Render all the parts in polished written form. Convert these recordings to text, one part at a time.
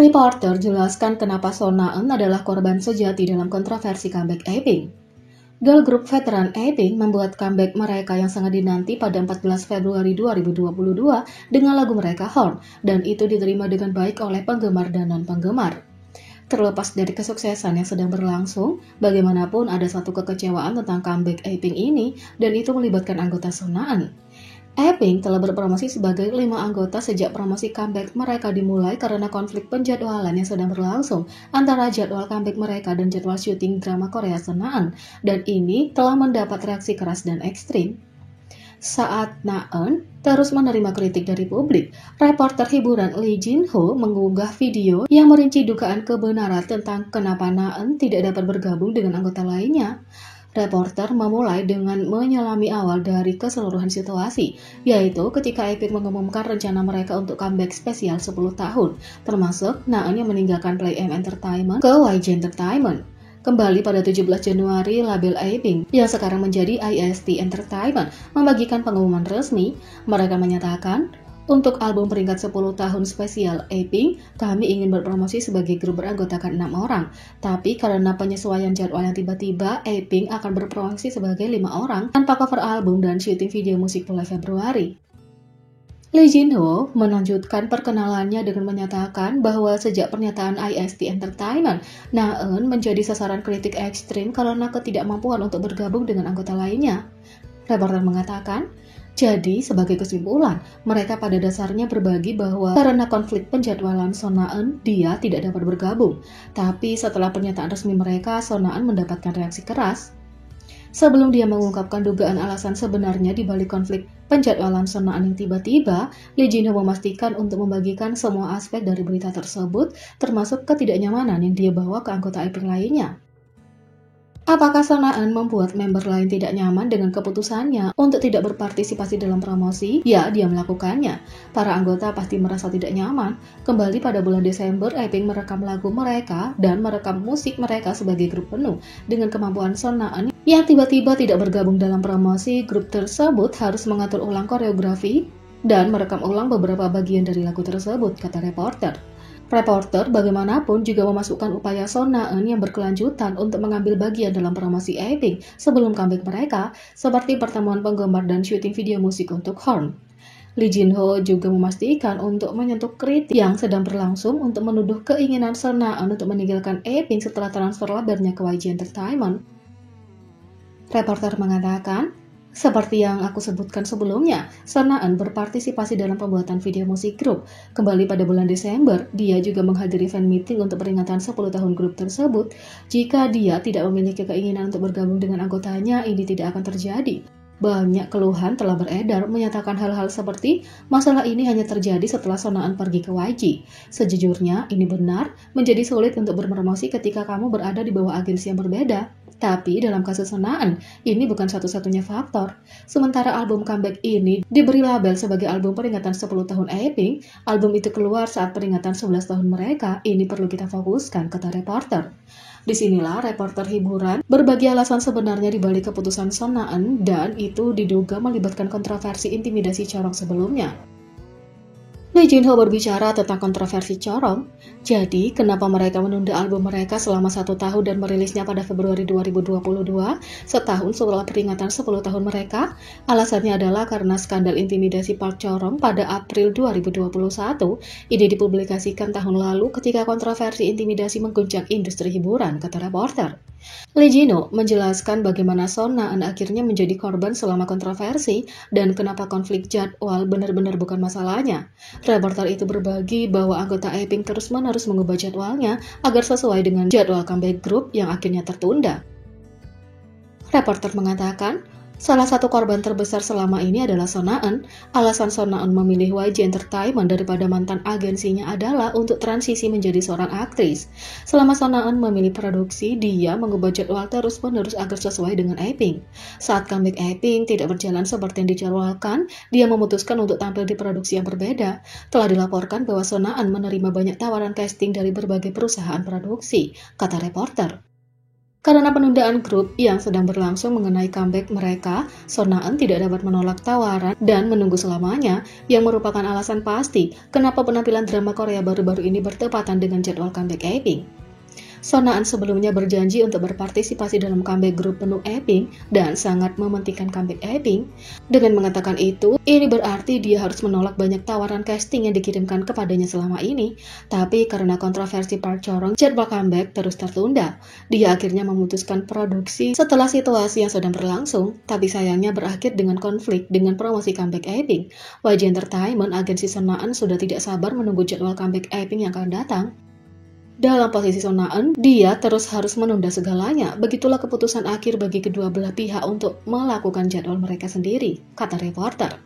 Reporter jelaskan kenapa Sonaan adalah korban sejati dalam kontroversi comeback Apink. Girl group veteran Apink membuat comeback mereka yang sangat dinanti pada 14 Februari 2022 dengan lagu mereka Horn, dan itu diterima dengan baik oleh penggemar dan non-penggemar. Terlepas dari kesuksesan yang sedang berlangsung, bagaimanapun ada satu kekecewaan tentang comeback Apink ini, dan itu melibatkan anggota Sonaan. Apink telah berpromosi sebagai 5 anggota sejak promosi comeback mereka dimulai karena konflik penjadwalan yang sedang berlangsung antara jadwal comeback mereka dan jadwal syuting drama Korea Sonaan, dan ini telah mendapat reaksi keras dan ekstrim. Saat Naeun terus menerima kritik dari publik, reporter hiburan Lee Jin Ho mengunggah video yang merinci dugaan kebenaran tentang kenapa Naeun tidak dapat bergabung dengan anggota lainnya. Reporter memulai dengan menyelami awal dari keseluruhan situasi, yaitu ketika Apink mengumumkan rencana mereka untuk comeback spesial 10 tahun, termasuk Naeun yang meninggalkan Play M Entertainment ke YG Entertainment. Kembali pada 17 Januari, label Apink, yang sekarang menjadi IST Entertainment, membagikan pengumuman resmi. Mereka menyatakan, untuk album peringkat 10 tahun spesial Apink, kami ingin berpromosi sebagai grup beranggotakan 6 orang. Tapi karena penyesuaian jadwal yang tiba-tiba, Apink akan berpromosi sebagai 5 orang tanpa cover album dan syuting video musik mulai Februari. Lee Jin Ho melanjutkan perkenalannya dengan menyatakan bahwa sejak pernyataan IST Entertainment, Naeun menjadi sasaran kritik ekstrim karena ketidakmampuan untuk bergabung dengan anggota lainnya. Reporter mengatakan, jadi sebagai kesimpulan, mereka pada dasarnya berbagi bahwa karena konflik penjadwalan Sonaan, dia tidak dapat bergabung. Tapi setelah pernyataan resmi mereka, Sonaan mendapatkan reaksi keras. Sebelum dia mengungkapkan dugaan alasan sebenarnya di balik konflik penjadwalan Sonaan yang tiba-tiba, Lee Jin Ho memastikan untuk membagikan semua aspek dari berita tersebut, termasuk ketidaknyamanan yang dia bawa ke anggota Apink lainnya. Apakah Sonaan membuat member lain tidak nyaman dengan keputusannya untuk tidak berpartisipasi dalam promosi? Ya, dia melakukannya. Para anggota pasti merasa tidak nyaman. Kembali pada bulan Desember, Apink merekam lagu mereka dan merekam musik mereka sebagai grup penuh. Dengan kemampuan Sonaan yang tiba-tiba tidak bergabung dalam promosi, grup tersebut harus mengatur ulang koreografi dan merekam ulang beberapa bagian dari lagu tersebut, kata reporter. Reporter bagaimanapun juga memasukkan upaya Sonaan yang berkelanjutan untuk mengambil bagian dalam promosi Apink sebelum comeback mereka, seperti pertemuan penggemar dan syuting video musik untuk Horn. Lee Jin Ho juga memastikan untuk menyentuh kritik yang sedang berlangsung untuk menuduh keinginan Sonaan untuk meninggalkan Apink setelah transfer labelnya ke YG Entertainment. Reporter mengatakan, seperti yang aku sebutkan sebelumnya, Sonaan berpartisipasi dalam pembuatan video musik grup. Kembali pada bulan Desember, dia juga menghadiri fan meeting untuk peringatan 10 tahun grup tersebut. Jika dia tidak memiliki keinginan untuk bergabung dengan anggotanya, ini tidak akan terjadi. Banyak keluhan telah beredar menyatakan hal-hal seperti masalah ini hanya terjadi setelah Sonaan pergi ke YG. Sejujurnya, ini benar, menjadi sulit untuk berpromosi ketika kamu berada di bawah agensi yang berbeda. Tapi dalam kasus Sonaan, ini bukan satu-satunya faktor. Sementara album comeback ini diberi label sebagai album peringatan 10 tahun Apink, album itu keluar saat peringatan 11 tahun mereka, ini perlu kita fokuskan, kata reporter. Disinilah reporter hiburan berbagi alasan sebenarnya di balik keputusan Sonaan, dan itu diduga melibatkan kontroversi intimidasi corong sebelumnya. Lee Jin Ho berbicara tentang kontroversi corong. Jadi, kenapa mereka menunda album mereka selama 1 tahun dan merilisnya pada Februari 2022, setahun setelah peringatan 10 tahun mereka? Alasannya adalah karena skandal intimidasi Park Corong pada April 2021. Ini dipublikasikan tahun lalu ketika kontroversi intimidasi mengguncang industri hiburan, kata reporter. Lee Jin Ho menjelaskan bagaimana Sonaan akhirnya menjadi korban selama kontroversi dan kenapa konflik jadwal benar-benar bukan masalahnya. Reporter itu berbagi bahwa anggota Apink terus-menerus mengubah jadwalnya agar sesuai dengan jadwal comeback grup yang akhirnya tertunda. Reporter mengatakan, salah satu korban terbesar selama ini adalah Sonaan. Alasan Sonaan memilih YG Entertainment daripada mantan agensinya adalah untuk transisi menjadi seorang aktris. Selama Sonaan memilih produksi, dia mengubah jadwal terus-menerus agar sesuai dengan Apink. Saat comeback Apink tidak berjalan seperti yang dijadwalkan, dia memutuskan untuk tampil di produksi yang berbeda. Telah dilaporkan bahwa Sonaan menerima banyak tawaran casting dari berbagai perusahaan produksi, kata reporter. Karena penundaan grup yang sedang berlangsung mengenai comeback mereka, Sonaan tidak dapat menolak tawaran dan menunggu selamanya, yang merupakan alasan pasti kenapa penampilan drama Korea baru-baru ini bertepatan dengan jadwal comeback Apink. Sonaan sebelumnya berjanji untuk berpartisipasi dalam comeback grup penuh Apink dan sangat mementingkan comeback Apink. Dengan mengatakan itu, ini berarti dia harus menolak banyak tawaran casting yang dikirimkan kepadanya selama ini. Tapi karena kontroversi Park Chorong, jadwal comeback terus tertunda. Dia akhirnya memutuskan produksi setelah situasi yang sedang berlangsung, tapi sayangnya berakhir dengan konflik dengan promosi comeback Apink. YG Entertainment, agensi Sonaan, sudah tidak sabar menunggu jadwal comeback Apink yang akan datang. Dalam posisi Sonaan, dia terus harus menunda segalanya. Begitulah keputusan akhir bagi kedua belah pihak untuk melakukan jadwal mereka sendiri, kata reporter.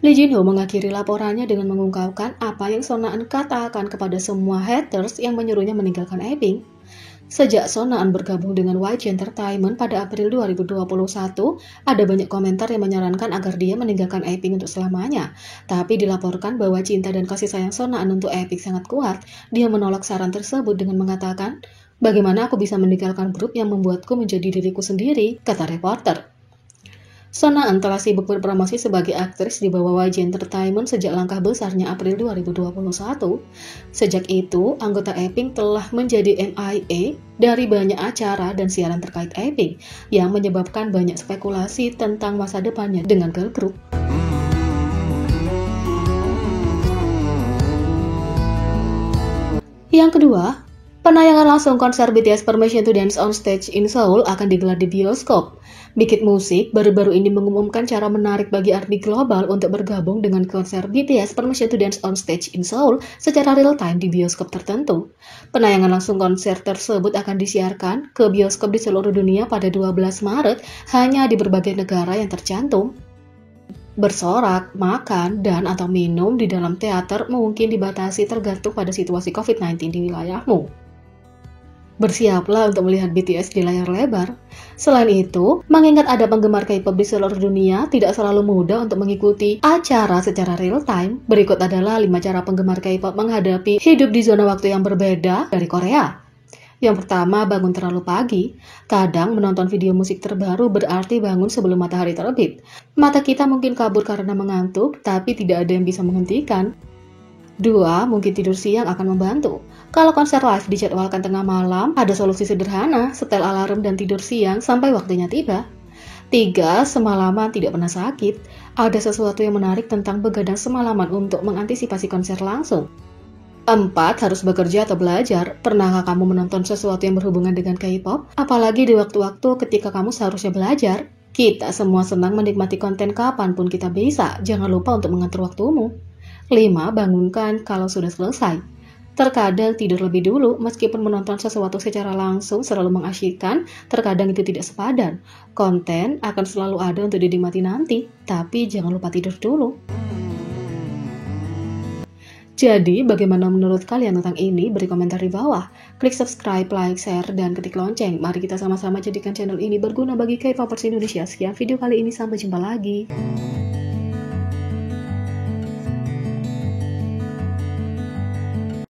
Lee Jin Ho mengakhiri laporannya dengan mengungkapkan apa yang Sonaan katakan kepada semua haters yang menyuruhnya meninggalkan Apink. Sejak Sonaan bergabung dengan YG Entertainment pada April 2021, ada banyak komentar yang menyarankan agar dia meninggalkan Apink untuk selamanya. Tapi dilaporkan bahwa cinta dan kasih sayang Sonaan untuk Apink sangat kuat. Dia menolak saran tersebut dengan mengatakan, "Bagaimana aku bisa meninggalkan grup yang membuatku menjadi diriku sendiri?" kata reporter. Sonaan telah sibuk berpromosi sebagai aktris di bawah YG Entertainment sejak langkah besarnya April 2021. Sejak itu, anggota Apink telah menjadi MIA dari banyak acara dan siaran terkait Apink, yang menyebabkan banyak spekulasi tentang masa depannya dengan girl group. Yang kedua, penayangan langsung konser BTS Permission to Dance on Stage in Seoul akan digelar di bioskop. Big Hit Music baru-baru ini mengumumkan cara menarik bagi artis global untuk bergabung dengan konser BTS Permission to Dance on Stage in Seoul secara real-time di bioskop tertentu. Penayangan langsung konser tersebut akan disiarkan ke bioskop di seluruh dunia pada 12 Maret hanya di berbagai negara yang tercantum. Bersorak, makan, dan atau minum di dalam teater mungkin dibatasi tergantung pada situasi COVID-19 di wilayahmu. Bersiaplah untuk melihat BTS di layar lebar. Selain itu, mengingat ada penggemar K-pop di seluruh dunia, tidak selalu mudah untuk mengikuti acara secara real time. Berikut adalah 5 cara penggemar K-pop menghadapi hidup di zona waktu yang berbeda dari Korea. Yang pertama, bangun terlalu pagi. Kadang menonton video musik terbaru berarti bangun sebelum matahari terbit. Mata kita mungkin kabur karena mengantuk, tapi tidak ada yang bisa menghentikan. 2. Mungkin tidur siang akan membantu. Kalau konser live dijadwalkan tengah malam, ada solusi sederhana, setel alarm dan tidur siang sampai waktunya tiba. 3. Semalaman tidak pernah sakit. Ada sesuatu yang menarik tentang begadang semalaman untuk mengantisipasi konser langsung. 4. Harus bekerja atau belajar. Pernahkah kamu menonton sesuatu yang berhubungan dengan K-pop? Apalagi di waktu-waktu ketika kamu seharusnya belajar. Kita semua senang menikmati konten kapanpun kita bisa. Jangan lupa untuk mengatur waktumu. 5. Bangunkan kalau sudah selesai. Terkadang tidur lebih dulu, meskipun menonton sesuatu secara langsung selalu mengasyikkan, terkadang itu tidak sepadan. Konten akan selalu ada untuk dinikmati nanti, tapi jangan lupa tidur dulu. Jadi, bagaimana menurut kalian tentang ini? Beri komentar di bawah. Klik subscribe, like, share, dan ketik lonceng. Mari kita sama-sama jadikan channel ini berguna bagi K-popers Indonesia. Sekian video kali ini, sampai jumpa lagi.